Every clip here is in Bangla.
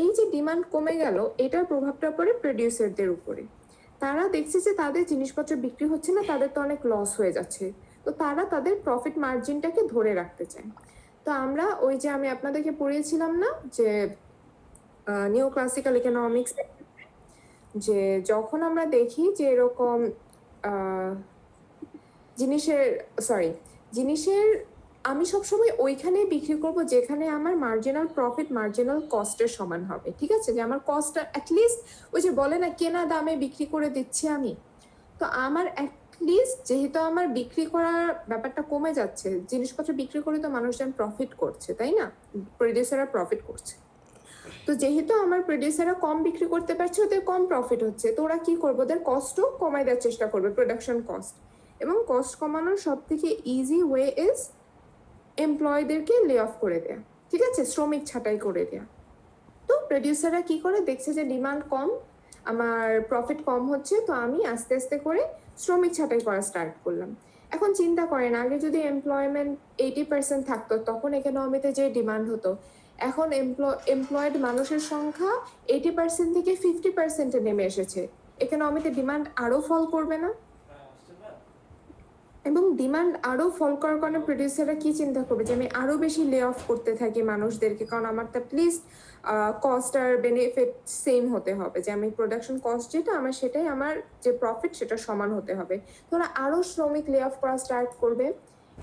এই যে ডিমান্ড কমে গেল, এটার প্রভাবটা পড়ে প্রোডিউসারদের উপরে। তারা দেখছে যে তাদের জিনিসপত্র বিক্রি হচ্ছে না, তাদের তো অনেক লস হয়ে যাচ্ছে, তো তারা তাদের প্রফিট মার্জিনটাকে ধরে রাখতে চায়। তো আমরা ওই যে আমি আপনাদেরকে পড়িয়েছিলাম না যে নিউ ক্লাসিক্যাল ইকোনমিক্স, যে যখন আমরা দেখি যে এরকম জিনিসের আমি সবসময় ওইখানে বিক্রি করব যেখানে আমার মার্জিনাল প্রফিট মার্জিনাল কস্টের সমান হবে। ঠিক আছে, যে আমার কস্টটা অ্যাটলিস্ট ওই যে বলে না কেনা দামে বিক্রি করে দিচ্ছি আমি, তো আমার অ্যাটলিস্ট যেহেতু আমার বিক্রি করার ব্যাপারটা কমে যাচ্ছে, জিনিসপত্র বিক্রি করে তো মানুষজন প্রফিট করছে, তাই না, প্রডিউসাররা প্রফিট করছে। তো যেহেতু আমার প্রডিউসাররা কম বিক্রি করতে পারছে, ওদের কম প্রফিট হচ্ছে, তো ওরা কি করবে, ওদের কস্টও কমাই দেওয়ার চেষ্টা করবে, প্রোডাকশন কস্ট। এবং কস্ট কমানোর সব থেকে ইজি ওয়ে ইজ এমপ্লয়ীদেরকে লে অফ করে দেয়া, ঠিক আছে, শ্রমিক ছাঁটাই করে দেয়া। তো প্রডিউসাররা কি করে, দেখছে যে ডিমান্ড কম, আমার প্রফিট কম হচ্ছে, তো আমি আস্তে আস্তে করে শ্রমিক ছাঁটাই করা স্টার্ট করলাম। এখন চিন্তা করেন, আগে যদি এমপ্লয়মেন্ট 80% থাকতো তখন ইকোনমিতে যে ডিমান্ড হতো, এখন এমপ্লয়েড মানুষের সংখ্যা 80% থেকে 50%-এ নেমে এসেছে, ইকোনমিতে ডিমান্ড আরো ফল করবে না? এবং ডিমান্ড আরো ফল করার কারণে প্রডিউসাররা কি চিন্তা করবে, যে আমি আরো বেশি লে অফ করতে থাকি মানুষদেরকে, কারণ আমার তো প্লিজ কস্ট আর বেনিফিট সেম হতে হবে, যে আমি প্রোডাকশন কস্ট যেটা আমার সেটাই আমার যে প্রফিট সেটা সমান হতে হবে। তো ওরা আরো শ্রমিক লে অফ করা স্টার্ট করবে।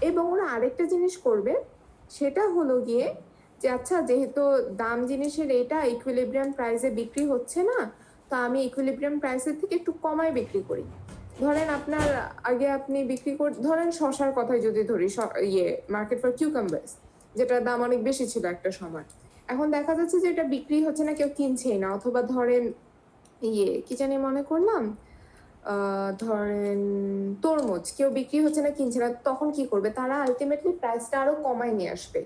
এবং ওরা আরেকটা জিনিস করবে, সেটা হলো গিয়ে যে আচ্ছা, যেহেতু দাম জিনিসের এটা ইকুইলিব্রিয়াম প্রাইসে বিক্রি হচ্ছে না, তো আমি ইকুইলিব্রিয়াম প্রাইসের থেকে একটু কমায় বিক্রি করি। ধরেন আপনার আগে আপনি বিক্রি ধরেন শসার কথাই যদি ধরি, মার্কেট ফর কিউকাম্বার্স, যেটার দাম অনেক বেশি ছিল একটা সময়, এখন দেখা যাচ্ছে যে এটা বিক্রি হচ্ছে না, কেউ কিনছেই না। অথবা ধরেন কি জানি মনে করলাম, ধরেন তরমুজ, কেউ বিক্রি হচ্ছে না, কিনছে না, তখন কি করবে, তারা আলটিমেটলি প্রাইসটা আরো কমায় নিয়ে আসবে।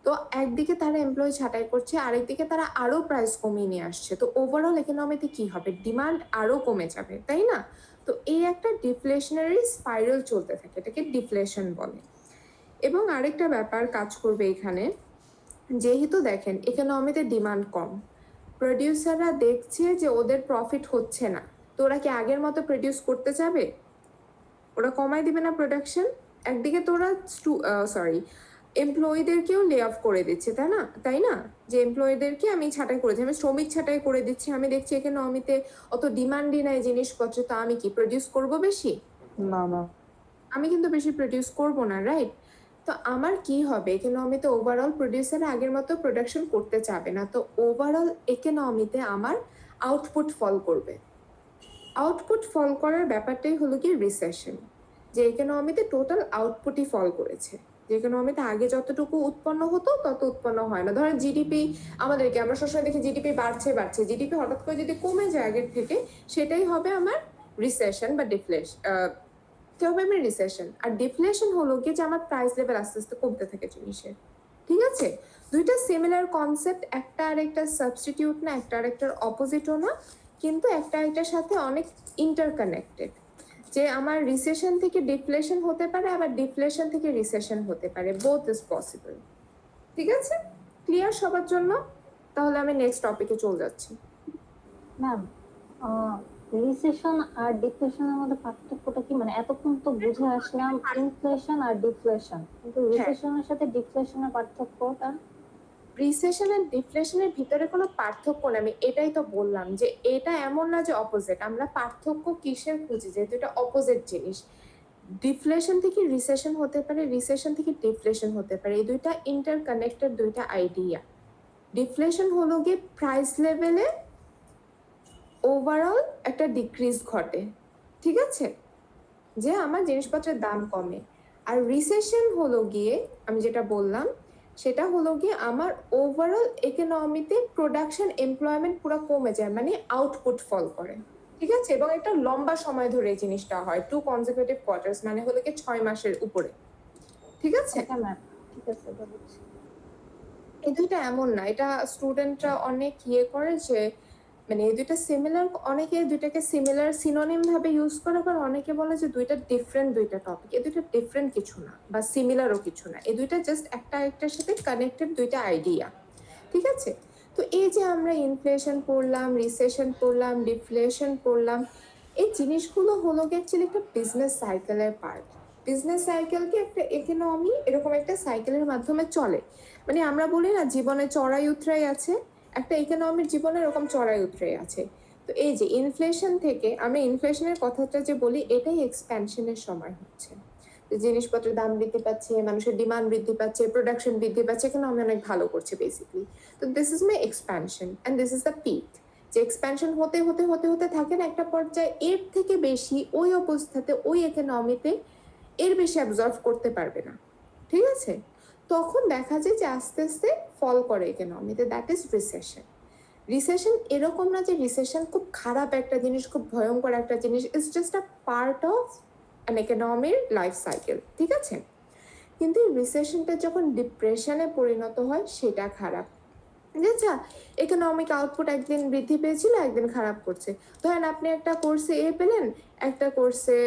তো একদিকে তারা এমপ্লয়ি ছাঁটাই করছে, আরেকদিকে তারা আরো প্রাইস কমিয়ে নিয়ে আসছে, তো ওভারঅল ইকোনমিতে কি হবে, ডিমান্ড আরো কমে যাবে, তাই না? তো এই একটা ডিফ্লেশনারি স্পাইরাল চলতে থাকে, এটাকে ডিফ্লেশন বলে। এবং আরেকটা ব্যাপার কাজ করবে এখানে, যেহেতু দেখেন ইকোনমিতে ডিমান্ড কম, প্রডিউসাররা দেখছে যে ওদের প্রফিট হচ্ছে না, তো ওরা কি আগের মতো প্রডিউস করতে চাবে? ওরা কমাই দিবে না প্রোডাকশন? একদিকে তো ওরা এমপ্লয়ীদেরকেও লে অফ করে দিচ্ছে, তাই না, যে এমপ্লয়ীদেরকে আমি ছাঁটাই করেছি, আমি শ্রমিক ছাঁটাই করে দিচ্ছি, আমি দেখছি এখানে অমিতে অত ডিমান্ডই নাই জিনিসপত্র, তো আমি কি প্রডিউস করব বেশি? না না, আমি কিন্তু বেশি প্রডিউস করব না, রাইট? তো আমার কি হবে, ইকোনমিতে ওভারঅল প্রডিউসার আগের মতো প্রোডাকশন করতে চাবে না, তো ওভারঅল ইকোনমিতে আমার আউটপুট ফল করবে। আউটপুট ফল করার ব্যাপারটাই হলো কি রিসেশন, যে ইকোনমিতে টোটাল আউটপুটই ফল করেছে, যে ইকোনমিতে আগে যতটুকু উৎপন্ন হতো তত উৎপন্ন হয় না। ধরেন জিডিপি, আমরা সবসময় দেখি জিডিপি বাড়ছে, জিডিপি হঠাৎ করে যদি কমে যায় আগের থেকে, সেটাই হবে আমার রিসেশন বা রিসেশন। আর ডিফ্লেশন হলো কি যে আমার প্রাইস লেভেল আস্তে আস্তে কমতে থাকে জিনিসের। ঠিক আছে, দুইটা সিমিলার কনসেপ্ট, একটা আরেকটা সাবস্টিটিউট না, একটা আরেকটার অপোজিটও না, কিন্তু একটা আরেকটার সাথে অনেক ইন্টারকানেক্টেড। যে আমার রিসেশন থেকে ডিফ্লেশন হতে পারে, আবার ডিফ্লেশন থেকে রিসেশন হতে পারে, বোথ ইজ পসিবল। ঠিক আছে, ক্লিয়ার সবার জন্য? তাহলে আমি নেক্সট টপিকে চলে যাচ্ছি। ম্যাম, রিসেশন আর ডিফ্লেশনের মধ্যে পার্থক্যটা কি? মানে এতক্ষণ তো বুঝে আসলাম ইনফ্লেশন আর ডিফ্লেশন, কিন্তু রিসেশনের সাথে ডিফ্লেশনের পার্থক্যটা? রিসেশন এন্ড ডিফ্লেশনের ভিতরে কোনো পার্থক্য নেই, আমি এটাই তো বললাম যে এটা এমন না যে অপোজিট। আমরা পার্থক্য কিসের খুঁজি, যেহেতু এটা অপোজিট জিনিস। ডিফ্লেশন থেকে রিসেশন হতে পারে, রিসেশন থেকে ডিফ্লেশন হতে পারে, এই দুইটা ইন্টারকানেক্টেড দুইটা আইডিয়া। ডিফ্লেশন হলো গিয়ে প্রাইস লেভেলে ওভারঅল একটা ডিক্রিজ ঘটে, ঠিক আছে, যে আমার জিনিসপত্রের দাম কমে। আর রিসেশন হলো গিয়ে আমি যেটা বললাম, সেটা হলো গিয়ে আমার ওভারঅল ইকোনমিতে প্রোডাকশন এমপ্লয়মেন্ট পুরো কমে যায়, মানে আউটপুট ফল করে। ঠিক আছে, এবং একটা লম্বা সময় ধরে এই জিনিসটা হয়, 2 consecutive quarters, মানে হলো কি 6 মাসের উপরে। ঠিক আছে, ঠিক আছে, এই দুইটা এমন না, এটা স্টুডেন্টরা অনেক করে যে মানে এই দুইটা সিমিলার, অনেকে দুইটাকে সিমিলার সিনোনিম ভাবে ইউজ করে, আবার অনেকে বলে যে দুইটা ডিফারেন্ট দুইটা টপিক। এই দুইটা ডিফারেন্ট কিছু না, বা সিমিলারও কিছু না, এই দুইটা জাস্ট একটা একটার সাথে কানেক্টেড দুইটা আইডিয়া। ঠিক আছে, তো এই যে আমরা ইনফ্লেশন পড়লাম, রিসেশন পড়লাম, ডিফ্লেশন পড়লাম, এই জিনিসগুলো হলো কি অ্যাকচুয়ালি একটা বিজনেস সাইকেলের পার্ট। বিজনেস সাইকেল কি একটা ইকোনমি এরকম একটা সাইকেলের মাধ্যমে চলে। মানে আমরা বলি না জীবনে চড়াই উতরাই আছে, একটা ইকোনমির জীবনে এরকম চড়াই উতরাই আছে। তো এই যে ইনফ্লেশন থেকে আমি ইনফ্লেশনের কথাটা যে বলি এটাই এক্সপ্যানশনের সময় হচ্ছে। যে জিনিসপত্রের দাম বৃদ্ধি পাচ্ছে, মানুষের ডিমান্ড বৃদ্ধি পাচ্ছে, প্রোডাকশন বৃদ্ধি পাচ্ছে, ইকোনমি অনেক ভালো করছে বেসিক্যালি। তো this is my expansion and this is the peak. যে এক্সপ্যানশন হতে হতে হতে হতে থাকে না একটা পর্যায়ে এর থেকে বেশি ওই অবস্থাতে ওই ইকোনমিতে এর বেশি অ্যাবজর্ভ করতে পারবে না, ঠিক আছে? তখন দেখা যায় যে আস্তে আস্তে ফল করে ইকোনমিতে, দ্যাট ইজ রিসেশন। রিসেশন এরকম না যে রিসেশন খুব খারাপ একটা জিনিস, খুব ভয়ঙ্কর একটা জিনিস, it's just a part of an ইকোনমির লাইফ সাইকেল, ঠিক আছে? কিন্তু এই রিসেশনটা যখন ডিপ্রেশনে পরিণত হয় সেটা খারাপ। আচ্ছা, ইকোনমিক আউটপুট একদিন বৃদ্ধি পেয়েছিল, একদিন খারাপ করছে। ধরেন আপনি একটা কোর্সে এ পেলেন, একটা কোর্সে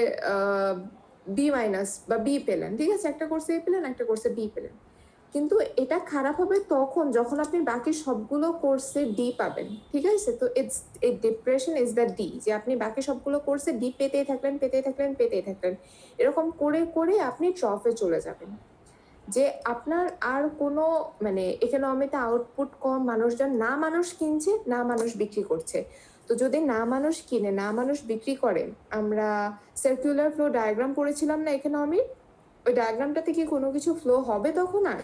বি মাইনাস বা বি পেলেন, ঠিক আছে? একটা কোর্সে এ পেলেন, একটা কোর্সে বি পেলেন। কিন্তু এটা খারাপ হবে তখন যখন আপনি বাকি সবগুলো কোর্সে ডি পাবেন, ঠিক আছে? তো it's a depression is the D, যে আপনি বাকি সবগুলো কোর্সে ডি পেতেই থাকলেন, পেতেই থাকলেন, পেতেই থাকলেন। এরকম করে করে আপনি ট্রফে চলে যাবেন। যে আপনার আর কোনো মানে ইকোনমিতে আউটপুট কম, মানুষজন না মানুষ কিনছে, না মানুষ বিক্রি করছে। তো যদি না মানুষ কিনে, না মানুষ বিক্রি করে, আমরা সার্কুলার ফ্লো ডায়াগ্রাম পড়েছিলাম না ইকোনমির? ওই ডায়াগ্রামটাতে কি কোনো কিছু ফ্লো হবে তখন আর?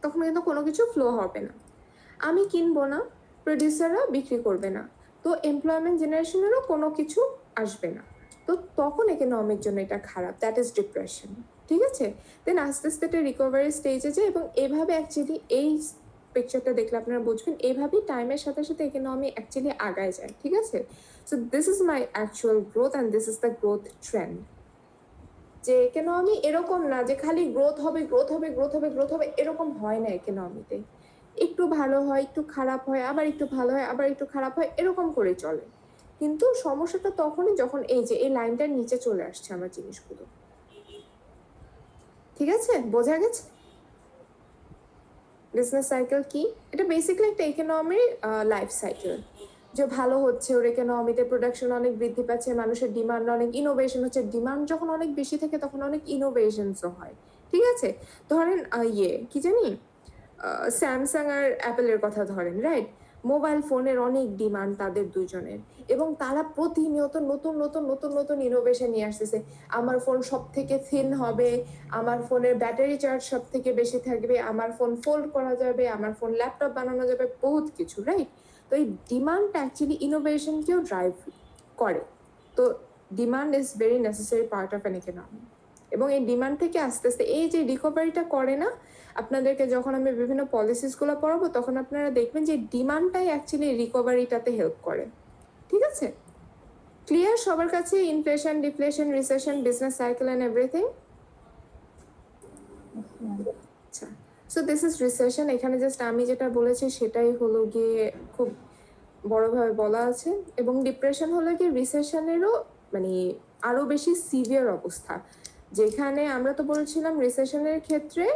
তখন কিন্তু কোনো কিছু ফ্লো হবে না। আমি কিনবো না, প্রডিউসাররা বিক্রি করবে না, তো এমপ্লয়মেন্ট জেনারেশনেরও কোনো কিছু আসবে না। তো তখন ইকোনমির জন্য এটা খারাপ, দ্যাট ইজ ডিপ্রেশন, ঠিক আছে? দেন আস্তে আস্তে এটা রিকভারি স্টেজে যায় এবং এভাবে অ্যাকচুয়ালি এই পিকচারটা দেখলে আপনারা বুঝবেন এভাবেই টাইমের সাথে সাথে ইকোনমি অ্যাকচুয়ালি আগায় যায়, ঠিক আছে? So this is my actual growth and this is the growth trend. যে ইকোনমি এরকম না যে খালি গ্রোথ হবে, গ্রোথ হবে, গ্রোথ হবে, গ্রোথ হবে, এরকম হয় না ইকোনমিতে। একটু ভালো হয়, একটু খারাপ হয়, আবার একটু ভালো হয়, আবার একটু খারাপ হয়, এরকম করে চলে। কিন্তু সমস্যাটা তখনই যখন এই যে এই লাইনটার নিচে চলে আসছে আমার জিনিসগুলো, ঠিক আছে? বোঝা গেছে বিজনেস সাইকেল কি? এটা বেসিক্যালি একটা ইকোনমির লাইফ সাইকেল। যে ভালো হচ্ছে ওর ইকোনমিতে, প্রোডাকশন অনেক বৃদ্ধি পাচ্ছে, মানুষের ডিমান্ড অনেক, ইনোভেশন হচ্ছে, ডিমান্ড যখন অনেক বেশি থাকে তখন অনেক ইনোভেশনসও হয়, ঠিক আছে? ধরেন কি জানি, স্যামসাং আর অ্যাপেলের কথা ধরেন, রাইট? মোবাইল ফোনের অনেক ডিমান্ড তাদের দুজনের, এবং তারা প্রতিনিয়ত নতুন নতুন নতুন নতুন ইনোভেশন নিয়ে আসতেছে। আমার ফোন সব থেকে থিন হবে, আমার ফোনের ব্যাটারি চার্জ সব থেকে বেশি থাকবে, আমার ফোন ফোল্ড করা যাবে, আমার ফোন ল্যাপটপ বানানো যাবে, বহুত কিছু, রাইট? তো এই ডিমান্ডটা অ্যাকচুয়ালি ইনোভেশনকেও ড্রাইভ করে। তো demand is very necessary part of an economy. এবং এই ডিমান্ড থেকে আস্তে আস্তে এই যে রিকভারিটা করে না, আপনাদেরকে যখন আমি বিভিন্ন পলিসিসগুলো পড়াবো তখন আপনারা দেখবেন যে ডিমান্ডটাই অ্যাকচুয়ালি রিকভারিটাতে হেল্প করে, ঠিক আছে? ক্লিয়ার সবার কাছে? Inflation, deflation, recession, business cycle and everything? আচ্ছা, সো দিস ইজ রিসেশন। এখানে জাস্ট আমি যেটা বলেছি সেটাই হলো গিয়ে খুব বড়ভাবে বলা আছে। এবং ডিপ্রেশন হলো গিয়ে রিসেশনেরও মানে আরো বেশি সিভিয়ার অবস্থা, যেখানে আমরা তো বলছিলাম রিসেশনের ক্ষেত্রে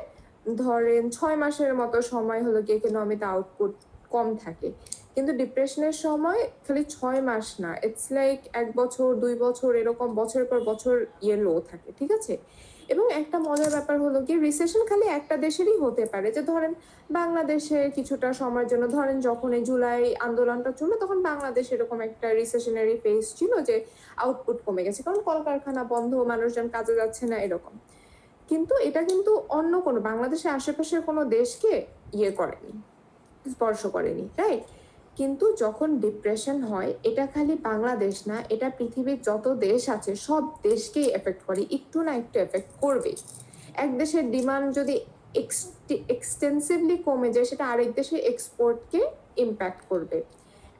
ধরেন 6 মাসের মতো সময় হলো গিয়ে ইকোনমিতে আউটপুট কম থাকে, কিন্তু ডিপ্রেশনের সময় খালি 6 মাস না, ইটস লাইক 1 বছর 2 বছর এরকম বছরের পর বছর লো থাকে, ঠিক আছে? এবং একটা মজার ব্যাপার হলো কি রিসেশন খালি একটা দেশেরই হতে পারে, যে ধরেন বাংলাদেশে কিছুটা সময়ের জন্য, ধরেন যখন এই জুলাই আন্দোলনটা চললো তখন বাংলাদেশ এরকম একটা রিসেশনারি ফেজ ছিল যে আউটপুট কমে গেছে, কারণ কলকারখানা বন্ধ, মানুষজন কাজে যাচ্ছে না, এরকম। কিন্তু এটা কিন্তু অন্য কোনো বাংলাদেশের আশেপাশের কোনো দেশকে করেনি, স্পর্শ করেনি, রাইট? কিন্তু যখন ডিপ্রেশন হয় এটা খালি বাংলাদেশ না, এটা পৃথিবীর যত দেশ আছে সব দেশকেই এফেক্ট করে, একটু না একটু এফেক্ট করবে। এক দেশের ডিমান্ড যদি এক্সটেন্সিভলি কমে যায় সেটা আরেক দেশের এক্সপোর্টকে ইম্প্যাক্ট করবে।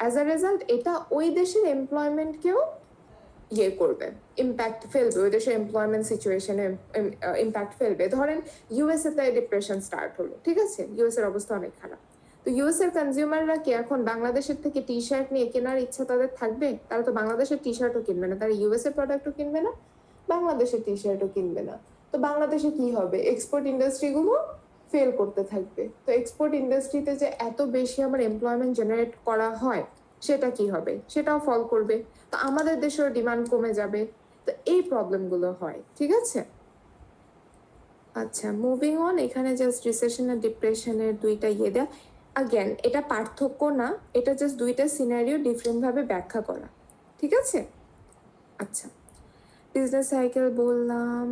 অ্যাজ আ রেজাল্ট এটা ওই দেশের এমপ্লয়মেন্টকেও করবে, ইম্প্যাক্ট ফেলবে, ওই দেশের এমপ্লয়মেন্ট সিচুয়েশনে ইম্প্যাক্ট ফেলবে। ধরেন ইউএসএ তে ডিপ্রেশন স্টার্ট হলো, ঠিক আছে? ইউএস এর অবস্থা অনেক খারাপ। তো ইউএস এর কনজিউমাররা কি এখন বাংলাদেশের থেকে টি শার্ট নিয়ে কেনার ইচ্ছা তাদের থাকবে? তারা তো বাংলাদেশের টি শার্টও কিনবে না, তারা ইউএস এর প্রোডাক্টও কিনবে না, বাংলাদেশের টি শার্টও কিনবে না। তো বাংলাদেশে কি হবে? এক্সপোর্ট ইন্ডাস্ট্রিগুলো ফেল করতে থাকবে। তো এক্সপোর্ট ইন্ডাস্ট্রিতে যে এত বেশি আমার এমপ্লয়মেন্ট জেনারেট করা হয় সেটা কি হবে, সেটাও ফল করবে। তো আমাদের দেশের ডিমান্ড কমে যাবে। তো এই প্রবলেমগুলো হয়, ঠিক আছে। আচ্ছা, মুভিং অন। এখানে জাস্ট রিসেশন আর ডিপ্রেশনের দুইটা ইয়ে দেয়া। আগেন এটা পার্থক্য না, এটা জাস্ট দুইটা সিনারিও ডিফারেন্ট ভাবে ব্যাখ্যা করা, ঠিক আছে। আচ্ছা, বিজনেস সাইকেল বললাম,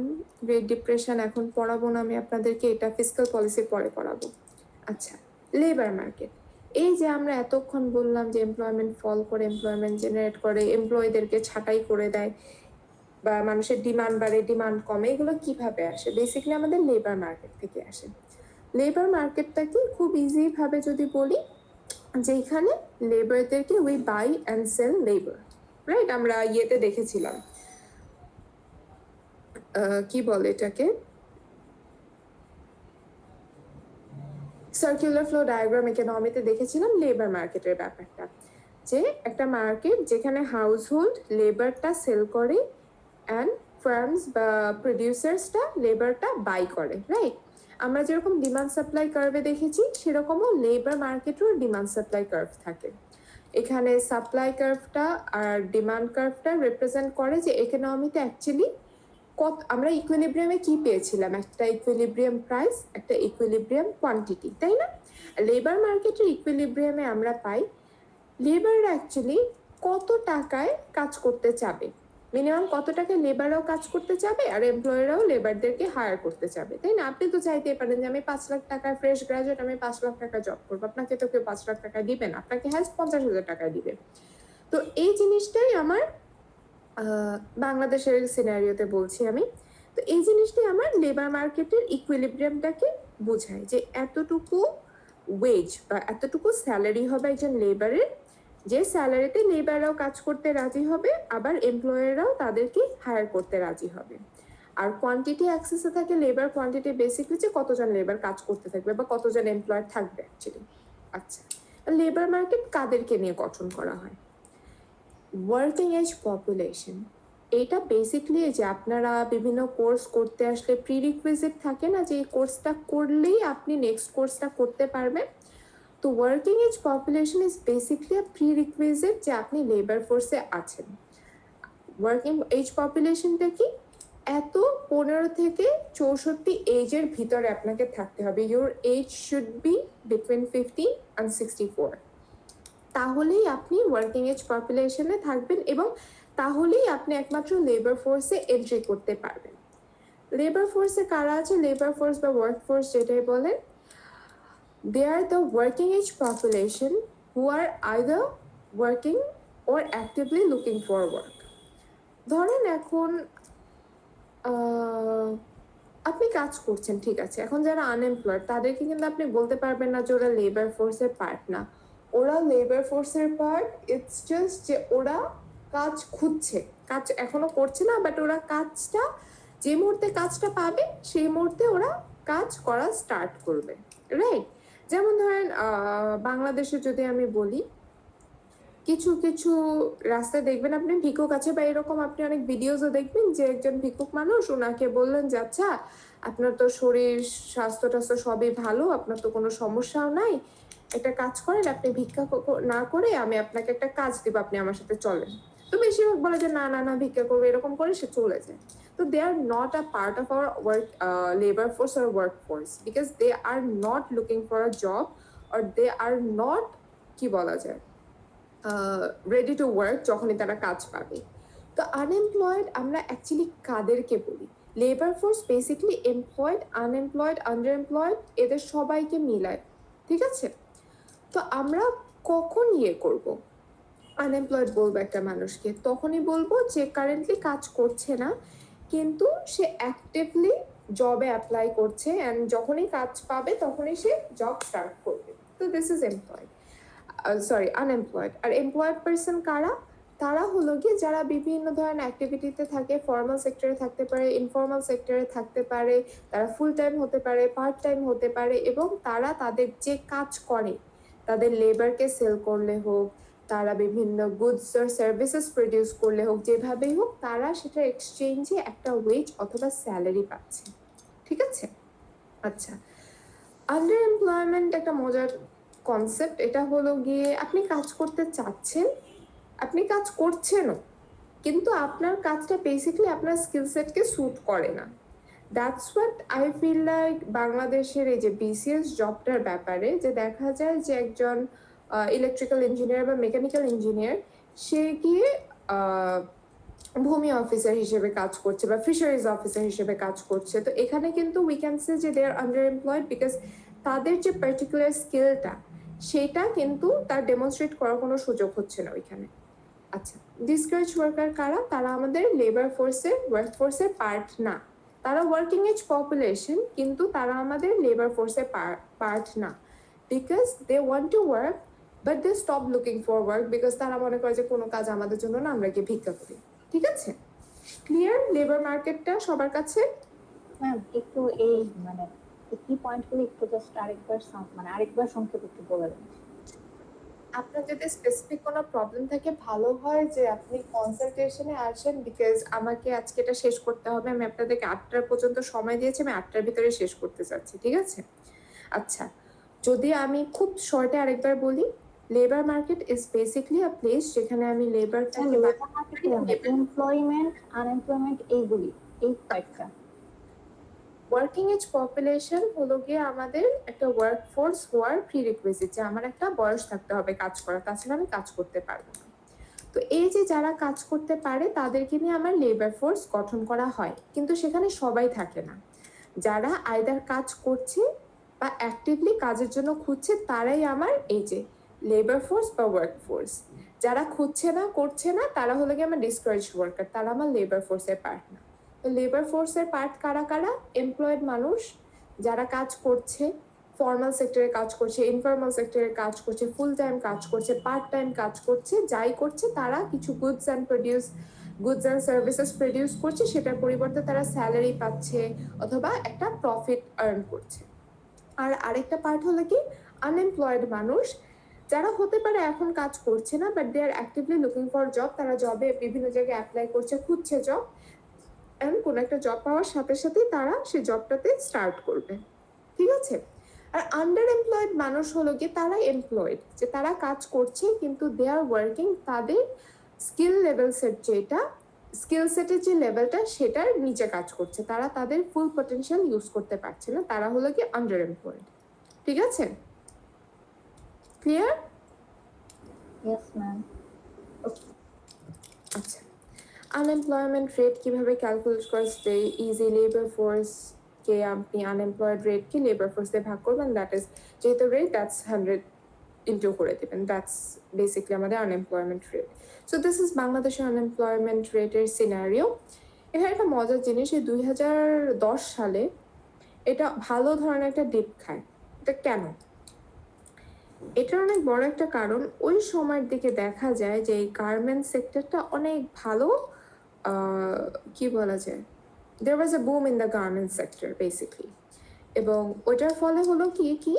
গ্রেট ডিপ্রেশন এখন পড়াবো না আমি আপনাদেরকে, এটা ফিসকাল পলিসির পরে পড়াবো। আচ্ছা, লেবার মার্কেট। এই যে আমরা এতক্ষণ বললাম যে এমপ্লয়মেন্ট ফল করে, এমপ্লয়মেন্ট জেনারেট করে, এমপ্লয়ীদেরকে ছাঁটাই করে দেয়, বা মানুষের ডিমান্ড বাড়ে, ডিমান্ড কমে, এগুলো কিভাবে আসে? বেসিক্যালি আমাদের লেবার মার্কেট থেকে আসে। লেবার মার্কেটটা কি খুব ইজি ভাবে যদি বলি, যেখানে লেবারদেরকে we buy and sell labour, right. আমরা ইয়েতে দেখেছিলাম, কি বলে এটাকে, সার্কুলার ফ্লো ডায়াগ্রাম ইকোনমিতে দেখেছিলাম লেবার মার্কেটের ব্যাপারটা, যে একটা মার্কেট যেখানে হাউসহোল্ড লেবারটা সেল করে অ্যান্ড ফার্মস বা প্রডিউসার্সটা লেবারটা বাই করে, রাইট। আমরা যেরকম ডিমান্ড সাপ্লাই কার্ভে দেখেছি, সেরকমও লেবার মার্কেটেরও ডিমান্ড সাপ্লাই কার্ভ থাকে। এখানে সাপ্লাই কার্ভটা আর ডিমান্ড কার্ভটা রিপ্রেজেন্ট করে যে ইকোনমিতে অ্যাকচুয়ালি আমরা ইকুইলিব্রিয়ামে কি পেয়েছিলাম, একটা ইকুইলিব্রিয়াম প্রাইস, একটা ইকুইলিব্রিয়াম কোয়ান্টিটি, তাই না। লেবার মার্কেটের ইকুইলিব্রিয়ামে আমরা পাই লেবাররা অ্যাকচুয়ালি কত টাকায় কাজ করতে চাবে, মিনিমাম কত টাকায় লেবাররাও কাজ করতে চাবে আর এমপ্লয়াররাও লেবারদেরকে হায়ার করতে চাবে, তাই না। আপনি তো চাইতে পারেন যে আমি 5 লাখ টাকায় ফ্রেশ গ্রাজুয়েট, আমি 5 লাখ টাকা জব করবো, আপনাকে তো কেউ 5 লাখ টাকায় দিবে না, আপনাকে হ্যাঁ 50,000 টাকায় দিবে। তো এই জিনিসটাই আমার বাংলাদেশের সিনারিওতে বলছি আমি। তো এই জিনিসটাই আমার লেবার মার্কেটের ইকুইলিব্রিয়ামটাকে বোঝায়, যে এতটুকু ওয়েজ বা এতটুকু স্যালারি হবে একজন লেবারের, যে স্যালারিতে লেবাররাও কাজ করতে রাজি হবে, আবার এমপ্লয়াররাও তাদেরকে হায়ার করতে রাজি হবে। আর কোয়ান্টিটি অ্যাক্সেসে থাকে লেবার কোয়ান্টিটি, বেসিকলি যে কতজন লেবার কাজ করতে থাকবে বা কতজন এমপ্লয়ার থাকবে অ্যাকচুয়ালি। আচ্ছা, লেবার মার্কেট কাদেরকে নিয়ে গঠন করা হয়? Working age population. এটা বেসিকলি যে আপনারা বিভিন্ন কোর্স করতে আসলে প্রিরিকুইজিট থাকে না, যে এই কোর্সটা করলেই আপনি নেক্সট কোর্সটা করতে পারবেন। তো working age population is basically a prerequisite যে আপনি লেবার ফোর্সে আছেন। ওয়ার্কিং এজ পপুলেশনটা কি? এত 15 থেকে 64 এজের ভিতরে আপনাকে থাকতে হবে। Your age should be between 15 and 64। তাহলেই আপনি ওয়ার্কিং এজ পপুলেশনে থাকবেন এবং তাহলেই আপনি একমাত্র লেবার ফোর্সে এন্ট্রি করতে পারবেন। লেবার ফোর্সে কারা আছে? লেবার ফোর্স বা ওয়ার্ক ফোর্স যেটাই বলেন, they are the working age population who are either working or actively looking for work. ধরেন এখন আপনি কাজ করছেন, ঠিক আছে, এখন যারা আনএমপ্লয়েড তাদেরকে কিন্তু আপনি বলতে পারবেন না যে ওরা লেবার ফোর্সের পার্ট না। ওরা লেবার ফোর্সের পার্ট, ইটস জাস্ট যে ওরা কাজ খুঁজছে, কাজ এখনো করছে না, বাট ওরা কাজটা যে মুহূর্তে কাজটা পাবে সেই মুহূর্তে ওরা কাজ করা স্টার্ট করবে, রাইট। যেমন ধরেন বাংলাদেশে যদি আমি বলি, কিছু কিছু রাস্তায় দেখবেন আপনি ভিক্ষুক আছে, বা এরকম আপনি অনেক ভিডিওসও দেখবেন যে একজন ভিক্ষুক মানুষ, ওনাকে বললেন যে আচ্ছা আপনার তো শরীর স্বাস্থ্য টাস্থ্য সবই ভালো, আপনার তো কোনো সমস্যাও নাই, একটা কাজ করেন, আপনি ভিক্ষা না করে আমি আপনাকে একটা কাজ দিব, আপনি আমার সাথে চলেন। তো বেশিরভাগ বলে যে না না না ভিক্ষা করবো, এরকম করে সে চলে যায়। তো they are not a part of our work labour force or work force, because they are not looking for a job, or they are not, কি বলা যায়, রেডি টু ওয়ার্ক যখনই তারা কাজ পাবে। তো আনএমপ্লয়েড আমরা অ্যাকচুয়ালি কাদেরকে বলি? Labour force basically employed, unemployed, under employed, এদের সবাইকে মিলায়, ঠিক আছে। তো আমরা কখন ইয়ে করব, আনএমপ্লয়েড বলবো একটা মানুষকে তখনই বলবো যে কারেন্টলি কাজ করছে না, কিন্তু সে অ্যাক্টিভলি জবে অ্যাপ্লাই করছে, অ্যান্ড যখনই কাজ পাবে তখনই সে জব স্টার্ট করবে। তো this is employed, sorry unemployed. আর এমপ্লয়েড পার্সন কারা? তারা হলো গিয়ে যারা বিভিন্ন ধরনের অ্যাক্টিভিটিতে থাকে, ফর্মাল সেক্টরে থাকতে পারে, ইনফর্মাল সেক্টরে থাকতে পারে, তারা ফুল টাইম হতে পারে, পার্ট টাইম হতে পারে, এবং তারা তাদের যে কাজ করে, তাদের লেবারকে সেল করলে হোক, তারা বিভিন্ন গুডস আর সার্ভিসেস প্রডিউস করলে হোক, যেভাবেই হোক তারা সেটা এক্সচেঞ্জে একটা ওয়েজ অথবা স্যালারি পাচ্ছে, ঠিক আছে। আচ্ছা, আন্ডার এমপ্লয়মেন্ট একটা মজার কনসেপ্ট। এটা হলো গিয়ে আপনি কাজ করতে চাচ্ছেন, আপনি কাজ করছেনও, কিন্তু আপনার কাজটা বেসিক্যালি আপনার স্কিল সেটকে স্যুট করে না। That's what I feel like বাংলাদেশের এই যে বিসিএস জবটার ব্যাপারে, যে দেখা যায় যে একজন ইলেকট্রিক্যাল ইঞ্জিনিয়ার বা মেকানিক্যাল ইঞ্জিনিয়ার সে গিয়ে ভূমি অফিসার হিসেবে কাজ করছে বা ফিশারিজ অফিসার হিসেবে কাজ করছে। তো এখানে কিন্তু উই ক্যান সে যে দে আর আন্ডার এমপ্লয়েড বিকজ তাদের যে পার্টিকুলার স্কিলটা সেটা কিন্তু তার ডেমনস্ট্রেট করার কোনো সুযোগ হচ্ছে না ওইখানে। আচ্ছা, ডিসকারেজ ওয়ার্কার কারা? তারা আমাদের লেবার ফোর্সের ওয়ার্কফোর্সের পার্ট না। তারা ওয়ার্কিং এজ পপুলেশন, কিন্তু তারা আমাদের লেবার ফোর্সের পার্ট না। Because they want to work but they stop looking for work, because তারা মনে করে যে কোনো কাজ আমাদের জন্য না, আমরা গিয়ে ভিক্ষা করি। ঠিক আছে, ক্লিয়ার লেবার মার্কেটটা সবার কাছে? ম্যাম একটু এই মানে কি পয়েন্টগুলো একটু জাস্ট আরেকবার সংক্ষেপে একটু বলে দেন। আপনার যদি স্পেসিফিক কোনো প্রবলেম থাকে, ভালো হয় যে আপনি কনসালটেশনে আসেন, বিকজ আমাকে আজকে এটা শেষ করতে হবে। আমি আপনাদেরকে 8টা পর্যন্ত সময় দিয়েছি, আমি 8টার ভিতরে শেষ করতে চাচ্ছি। ঠিক আছে? আচ্ছা, যদি আমি খুব শর্টে আরেকবার বলি, labour market is basically a place যেখানে আমি লেবারটাকে এমপ্লয়মেন্ট, আনএমপ্লয়মেন্ট এইগুলি, এই কয়েকটা। ওয়ার্কিং এজ পপুলেশন হলো গিয়ে আমাদের একটা ওয়ার্কফোর্স হওয়ার প্রিরিকুইজিট, যে আমার একটা বয়স থাকতে হবে কাজ করা, তাছাড়া আমি কাজ করতে পারবো না। তো এই যে যারা কাজ করতে পারে তাদেরকে নিয়ে আমার লেবার ফোর্স গঠন করা হয়, কিন্তু সেখানে সবাই থাকে না। যারা আইদার কাজ করছে বা অ্যাক্টিভলি কাজের জন্য খুঁজছে তারাই আমার এই যে লেবার ফোর্স বা ওয়ার্ক ফোর্স। যারা খুঁজছে না, করছে না, তারা হলো গিয়ে আমার ডিসকারেজ ওয়ার্কার, তারা আমার লেবার ফোর্সের পার্ট না। তো লেবার ফোর্সের পার্ট কারা কারা? এমপ্লয়েড মানুষ যারা কাজ করছে, ফর্মাল সেক্টরে কাজ করছে, ইনফর্মাল সেক্টরে কাজ করছে, ফুল টাইম কাজ করছে, পার্ট টাইম কাজ করছে, যাই করছে তারা কিছু গুডস অ্যান্ড সার্ভিসেস প্রডিউস করছে, সেটার পরিবর্তে তারা স্যালারি পাচ্ছে অথবা একটা প্রফিট আর্ন করছে। আর আরেকটা পার্ট হলো কি আনএমপ্লয়েড মানুষ, যারা হতে পারে এখন কাজ করছে না, but they are actively looking for job. তারা জবে বিভিন্ন জায়গায় অ্যাপ্লাই করছে, খুঁজছে জব, এন্ড কোনো একটা জব পাওয়ার সাথে সাথেই তারা সেই জবটাতে স্টার্ট করবে। ঠিক আছে? আর আন্ডার এমপ্লয়েড মানুষ হলো গিয়ে তারা এমপ্লয়েড, যে তারা কাজ করছে কিন্তু দে আর ওয়ার্কিং, তাদের স্কিল লেভেল সেট যেটা, স্কিল সেটের যে লেভেলটা সেটার নিচে কাজ করছে, তারা তাদের ফুল পটেনশিয়াল ইউজ করতে পারছে না, তারা হলো গিয়ে আন্ডার এমপ্লয়েড। ঠিক আছে, ক্লিয়ার? Yes ma'am. আচ্ছা, আনএমপ্লয়মেন্ট রেট কিভাবে ক্যালকুলেট করে? ইজি লেবার ফোর্স কে আপনি আনএমপ্লয়েড রেট কে লেবার ফোর্স দিয়ে ভাগ করবেন, দ্যাট ইজ যেহেতু রেট, দ্যাটস 100 ইন্টু করে দেবেন, দ্যাটস বেসিকলি আমাদের unemployment rate. So this is বাংলাদেশের আনএমপ্লয়মেন্ট রেটের সিনারিও। এখানে একটা মজার জিনিস, এই 2010 সালে এটা ভালো ধরনের একটা ডিপ খায়। এটা কেন? এটার অনেক বড় একটা কারণ, ওই সময়ের দিকে দেখা যায় যে এই গার্মেন্টস সেক্টরটা অনেক ভালো, কি বলা যায়, there was a boom in the garment sector basically। এবং ওইটার ফলে হলো কি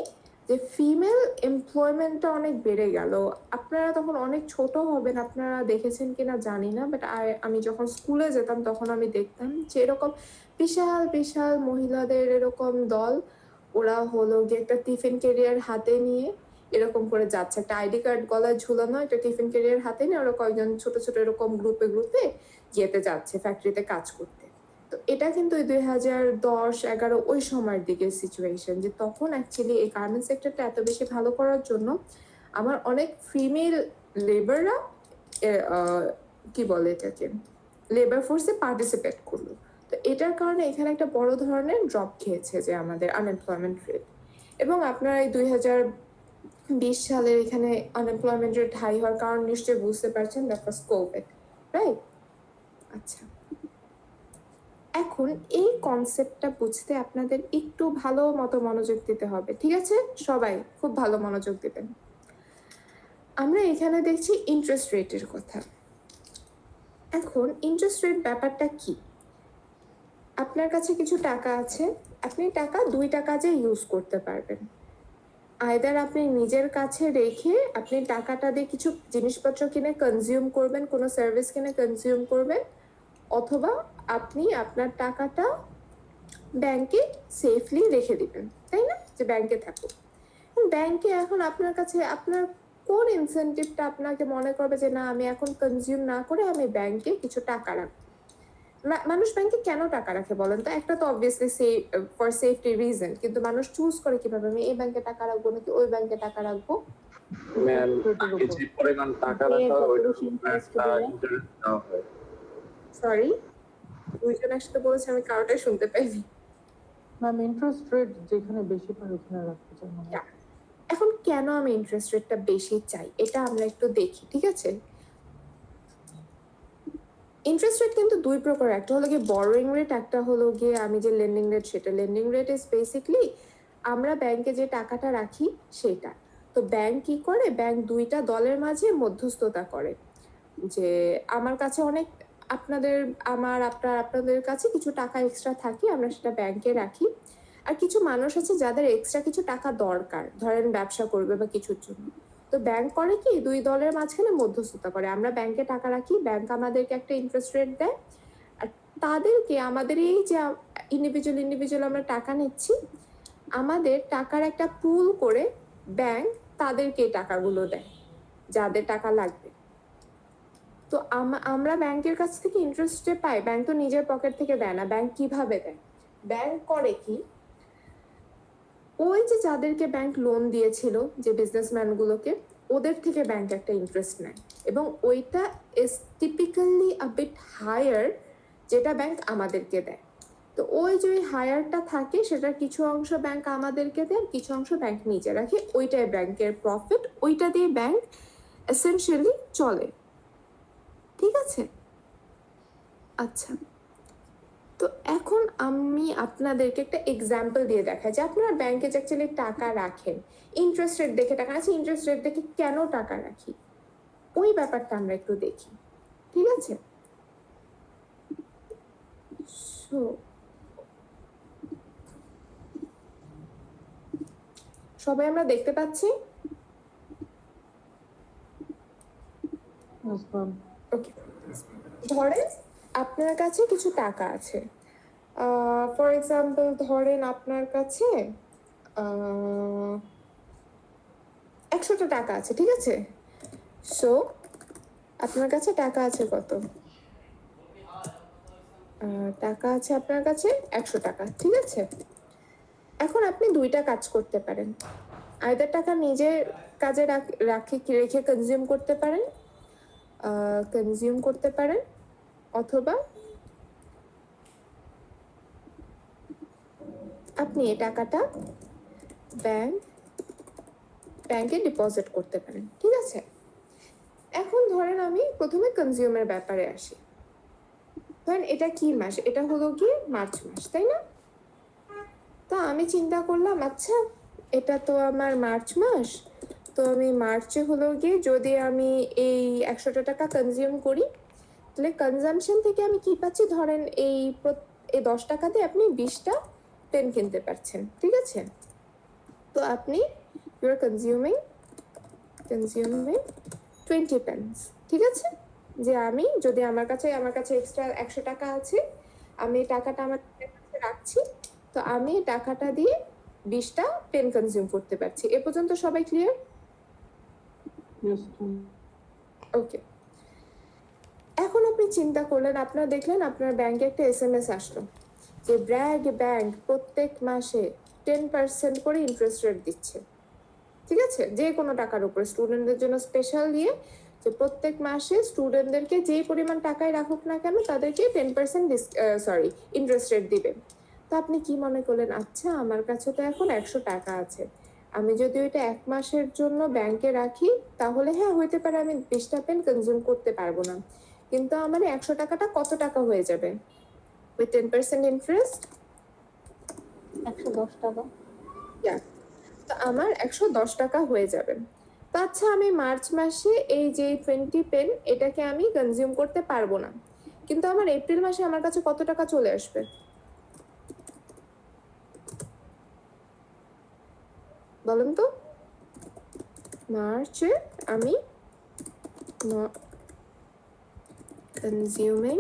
যে ফিমেল এমপ্লয়মেন্টটা অনেক বেড়ে গেল। আপনারা তখন অনেক ছোট হবেন, আপনারা দেখেছেন কিনা জানি না, বাট আমি যখন স্কুলে যেতাম তখন আমি দেখতাম যে এরকম বিশাল বিশাল মহিলাদের এরকম দল, ওরা হলো গিয়ে একটা টিফিন ক্যারিয়ার হাতে নিয়ে এরকম করে যাচ্ছে, একটা আইডি কার্ড গলায় ঝুলানো, একটা টিফিন ক্যারিয়ার হাতে নিয়ে ওরা কয়েকজন ছোট ছোট এরকম গ্রুপে গ্রুপে যেতে যাচ্ছে ফ্যাক্টরিতে কাজ করতে। তো এটা কিন্তু 2010-11 ওই সময়ের দিকে সিচুয়েশন, যে তখন অ্যাকচুয়ালি এই গার্মেন্টস সেক্টরটা এত বেশি ভালো করার জন্য আমার অনেক ফিমেল লেবাররা কি বলে এটাকে লেবার ফোর্সে পার্টিসিপেট করলো। তো এটার কারণে এখানে একটা বড় ধরনের ড্রপ খেয়েছে যে আমাদের আনএমপ্লয়মেন্ট রেট। এবং আপনারা এই 2020 সালের এখানে আনএমপ্লয়মেন্ট রেট হাই হওয়ার কারণ নিশ্চয়ই বুঝতে পারছেন, দ্যাট ওয়াজ কোভিড, রাইট? আচ্ছা, এখন এই কনসেপ্টটা বুঝতে আপনাদের একটু ভালো মতো মনোযোগ দিতে হবে। ঠিক আছে, সবাই খুব ভালো মনোযোগ দিবেন। আমরা এখানে দেখছি ইন্টারেস্ট রেটের কথা। এখন ইন্টারেস্ট রেট ব্যাপারটা কি? আপনার কাছে কিছু টাকা আছে, আপনি টাকা 2টা কাজে ইউজ করতে পারবেন। আইদার আপনি নিজের কাছে রেখে আপনি টাকাটা দিয়ে কিছু জিনিসপত্র কিনে কনজিউম করবেন, কোনো সার্ভিস কিনে কনজিউম করবেন, অথবা আপনি আপনার টাকাটা ব্যাংকে সেফলি রেখে দিবেন, তাই না, যে ব্যাংকে থাকুক। ব্যাংকে এখন আপনার কাছে আপনার কোন ইনসেনটিভটা আপনাকে মনে করবে যে না আমি এখন কনজিউম না করে আমি ব্যাংকে কিছু টাকা রাখবো। মানুষ ব্যাংকে কেন টাকা রাখে বলেন তো? একটা তো অবভিয়াসলি ফর সেফটি রিজন, কিন্তু মানুষ চুজ করে কিভাবে আমি এই ব্যাংকে টাকা রাখবো নাকি ওই ব্যাংকে টাকা রাখবো। ম্যাম, তাকে যে পরিমাণ টাকা রাখা হয় ওইটার উপর একটা ইন্টারেস্ট দেওয়া হয়। সরি, দুইজন একসাথে বলেছে, আমি কারোটাই শুনতে পাইনি। ম্যাম ইন্টারেস্ট রেট যেখানে বেশি পাই ওখানে রাখতে চাই না। Yeah. এখন কেন আমি ইন্টারেস্ট রেটটা বেশি চাই এটা আমরা একটু দেখি, ঠিক আছে? ইন্টারেস্ট রেট কিন্তু দুই প্রকার, একটা হলো গিয়ে বরোয়িং রেট, একটা হলো গিয়ে আমি যে লেন্ডিং রেট সেটা। লেন্ডিং রেট ইজ বেসিকলি আমরা ব্যাংকে যে টাকাটা রাখি সেটা। তো ব্যাংক কি করে, ব্যাংক দুইটা দলের মাঝে মধ্যস্থতা করে, যে আমার কাছে অনেক আপনাদের কাছে কিছু টাকা এক্সট্রা থাকে, আমরা সেটা ব্যাংকে রাখি। আর কিছু মানুষ আছে যাদের এক্সট্রা কিছু টাকা দরকার, ধরেন ব্যবসা করবে বা কিছুর জন্য, তো ব্যাংক করে কি দুই দলের মাঝখানে মধ্যস্থতা করে। আমরা ব্যাংকে টাকা রাখি, ব্যাংক আমাদেরকে একটা ইন্টারেস্ট রেট দেয়, আর তাদেরকে আমাদের এই যে ইন্ডিভিজুয়াল আমরা টাকা নিচ্ছি, আমাদের টাকার একটা পুল করে ব্যাংক তাদেরকে এই টাকাগুলো দেয় যাদের টাকা লাগবে। তো আমরা ব্যাংকের কাছ থেকে ইন্টারেস্ট পাই, ব্যাংক তো নিজের পকেট থেকে দেয় না। ব্যাংক কিভাবে দেয়? ব্যাংক করে কি, ওই যে যাদেরকে ব্যাংক লোন দিয়েছিল, যে বিজনেসম্যানগুলোকে, ওদের থেকে ব্যাংক একটা ইন্টারেস্ট নেয়, এবং ওইটা is typically a bit higher যেটা ব্যাংক আমাদেরকে দেয়। তো ওই যে হায়ারটা থাকে সেটার কিছু অংশ ব্যাংক আমাদেরকে দেয়, কিছু অংশ ব্যাংক নিচে রাখে, ওইটাই ব্যাংকের প্রফিট, ওইটা দিয়ে ব্যাংক এসেনশিয়ালি চলে, ঠিক আছে? আচ্ছা, তো এখন আমি আপনাদেরকে একটা এক্সাম্পল দিয়ে দেখাই যে আপনারা ব্যাংকে যে অ্যাকচুয়ালি টাকা রাখেন, ইন্টারেস্ট রেট দেখে টাকা আছে, ইন্টারেস্ট রেট দেখে কেন টাকা রাখি, ওই ব্যাপারটা আমরা একটু দেখি, ঠিক আছে? সো সবাই আমরা দেখতে পাচ্ছি? Yes, ma'am. ওকে, ধরেন আপনার কাছে কিছু টাকা আছে, ফর এক্সাম্পল ধরেন আপনার কাছে 100টা টাকা আছে, ঠিক আছে? সো আপনার কাছে টাকা আছে কত? টাকা আছে আপনার কাছে 100 টাকা, ঠিক আছে? এখন আপনি দুইটা কাজ করতে পারেন, আইদার টাকা নিজের কাজে রেখে কনজিউম করতে পারেন, অথবা আপনি এই টাকাটা ব্যাংকে ডিপোজিট করতে পারেন, ঠিক আছে? এখন ধরেন আমি প্রথমে কনজিউমের ব্যাপারে আসি। ধরেন এটা কি মাস? এটা হলো গিয়ে মার্চ মাস, তাই না? তো আমি চিন্তা করলাম, আচ্ছা এটা তো আমার মার্চ মাস, তো আমি মার্চে হলো গিয়ে যদি আমি এই 100টা টাকা কনজিউম করি, তাহলে কনজামশন থেকে আমি কি পাচ্ছি, ধরেন এই 10 টাকা দিয়ে আপনি 20টা পেন কিনতে পারছেন, ঠিক আছে? তো আপনি ইউ আর কনজিউমিং 20 পেন্স, ঠিক আছে? যে আমি যদি আমার কাছে এক্সট্রা 100 টাকা আছে, আমি টাকাটা আমার কাছে রাখছি, তো আমি টাকাটা দিয়ে 20টা পেন কনজিউম করতে পারছি। এ পর্যন্ত সবাই ক্লিয়ার? Yes, ma'am. ওকে, এখন আপনি চিন্তা করলেন, আপনারা দেখলেন আপনার ব্যাংকে একটা SMS আসলো যে ব্যাংক প্রত্যেক মাসে 10% করে ইন্টারেস্ট রেট দিচ্ছে, ঠিক আছে? যে কোনো টাকার উপর, স্টুডেন্টদের জন্য স্পেশাল দিয়ে, যে প্রত্যেক মাসে স্টুডেন্টদেরকে যেই পরিমাণ টাকায় রাখুক না কেন তাদেরকে 10% ইন্টারেস্ট রেট দিবে। তো আপনি কি মনে করলেন, আচ্ছা আমার কাছে তো এখন 100 টাকা আছে, আমি যদি ওইটা 1 মাসের জন্য ব্যাংকে রাখি, তাহলে হ্যাঁ হইতে পারে আমি 20টা পেন কনজিউম করতে পারবো না, কিন্তু আমার 100 টাকাটা কত টাকা হয়ে যাবে উইথ 10% ইন্টারেস্ট? 110 টাকা। তো আমার 110 টাকা হয়ে যাবে। তো আচ্ছা আমি মার্চ মাসে এই যে 20 পেন এটাকে আমি কনজিউম করতে পারবো না, কিন্তু আমার এপ্রিল মাসে আমার কাছে কত টাকা চলে আসবে? বলেন তো। মার্চে আমি কনজিউমিং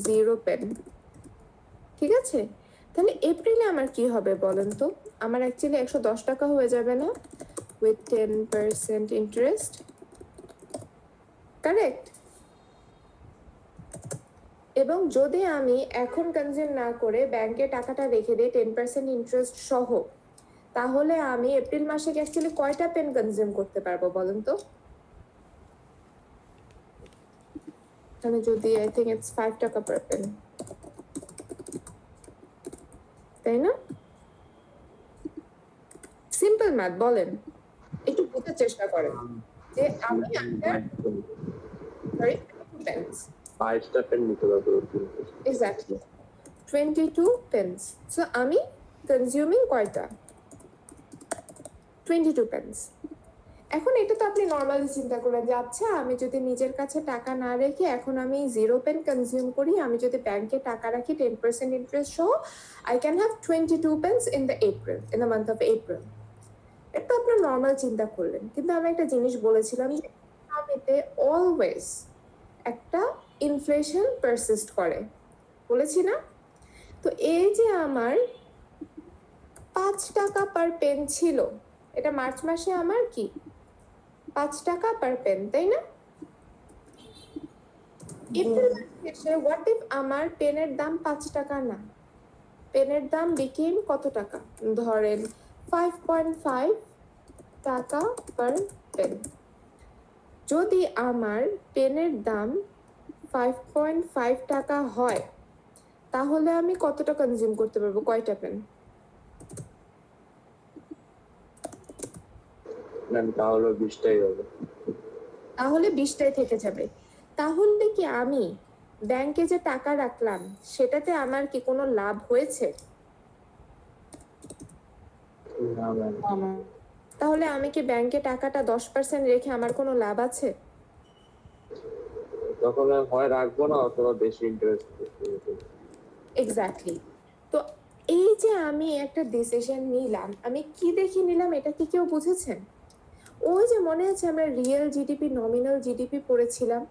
0 পেন, ঠিক আছে? তো তাহলে এপ্রিলে আমার কি হবে বলেন তো? আমার অ্যাকচুয়ালি 110 টাকা হয়ে যাবে না, উইথ 10% ইন্টারেস্ট, কারেক্ট? এবং যদি আমি এখন কনজিউম না করে ব্যাংকে টাকাটা রেখে দিই 10% ইন্টারেস্ট সহ, তাহলে আমি এপ্রিল মাসে অ্যাকচুয়ালি কয়টা পেন কনজিউম করতে পারবো বলেন তো? আমি যদি আই থিঙ্ক ইটস 5 টাকা পার পেন, তাই না? সিম্পল ম্যাথ, বলেন, একটু বোঝার চেষ্টা করেন যে আমি সরি 22 pence, 5টা পেন নিতে পারবো। Exactly 22 pence। সো আমি কনজিউমিং কয়টা? 22 pence। এখন এটা তো আপনি নর্মালি চিন্তা করেন যে আচ্ছা আমি যদি নিজের কাছে টাকা না রেখে এখন আমি 0 পেন কনজিউম করি, আমি যদি ব্যাংকে টাকা রাখি 10% ইন্টারেস্ট সহ, I can have 22 pence in the month of April. এটা আপনার নর্মাল চিন্তা করলেন, কিন্তু আমি একটা জিনিস বলেছিলাম যে ইকোনমিতে অলওয়েজ একটা ইনফ্লেশন পারসিস্ট করে, বলেছি না? তো এই যে আমার 5 টাকা পার পেন ছিল, এটা মার্চ মাসে আমার কি 5 টাকা পার পেন, তাই না? এপ্রিল মাসে হোয়াট ইফ আমার পেনের দাম 5 টাকা না, পেনের দাম বিকেম কত টাকা? ধরেন 5.5 টাকা পার পেন। যদি আমার পেনের দাম 5.5 টাকা হয়, তাহলে আমি কতটা কনজিউম করতে পারবো, কয়টা পেন? ম্যাম তাহলে 20টাই হবে। তাহলে 20টাই থেকে যাবে। তাহলে কি আমি ব্যাংকে যে টাকা রাখলাম সেটাতে আমার কি কোনো লাভ হয়েছে? না ম্যাম, আমার তাহলে আমি কি ব্যাংকে টাকাটা 10% রেখে আমার কোনো লাভ আছে? তখন আর হয় রাখবো না অথবা বেশি ইন্টারেস্ট। এক্স্যাক্টলি। তো এই যে আমি একটা ডিসিশন নিলাম, আমি কি দেখে নিলাম, এটা কি কেউ বুঝেছেন? ওই যে মনে আছে আমরা রিয়েল জিডিপি, নমিনাল জিডিপি পড়েছিলাম,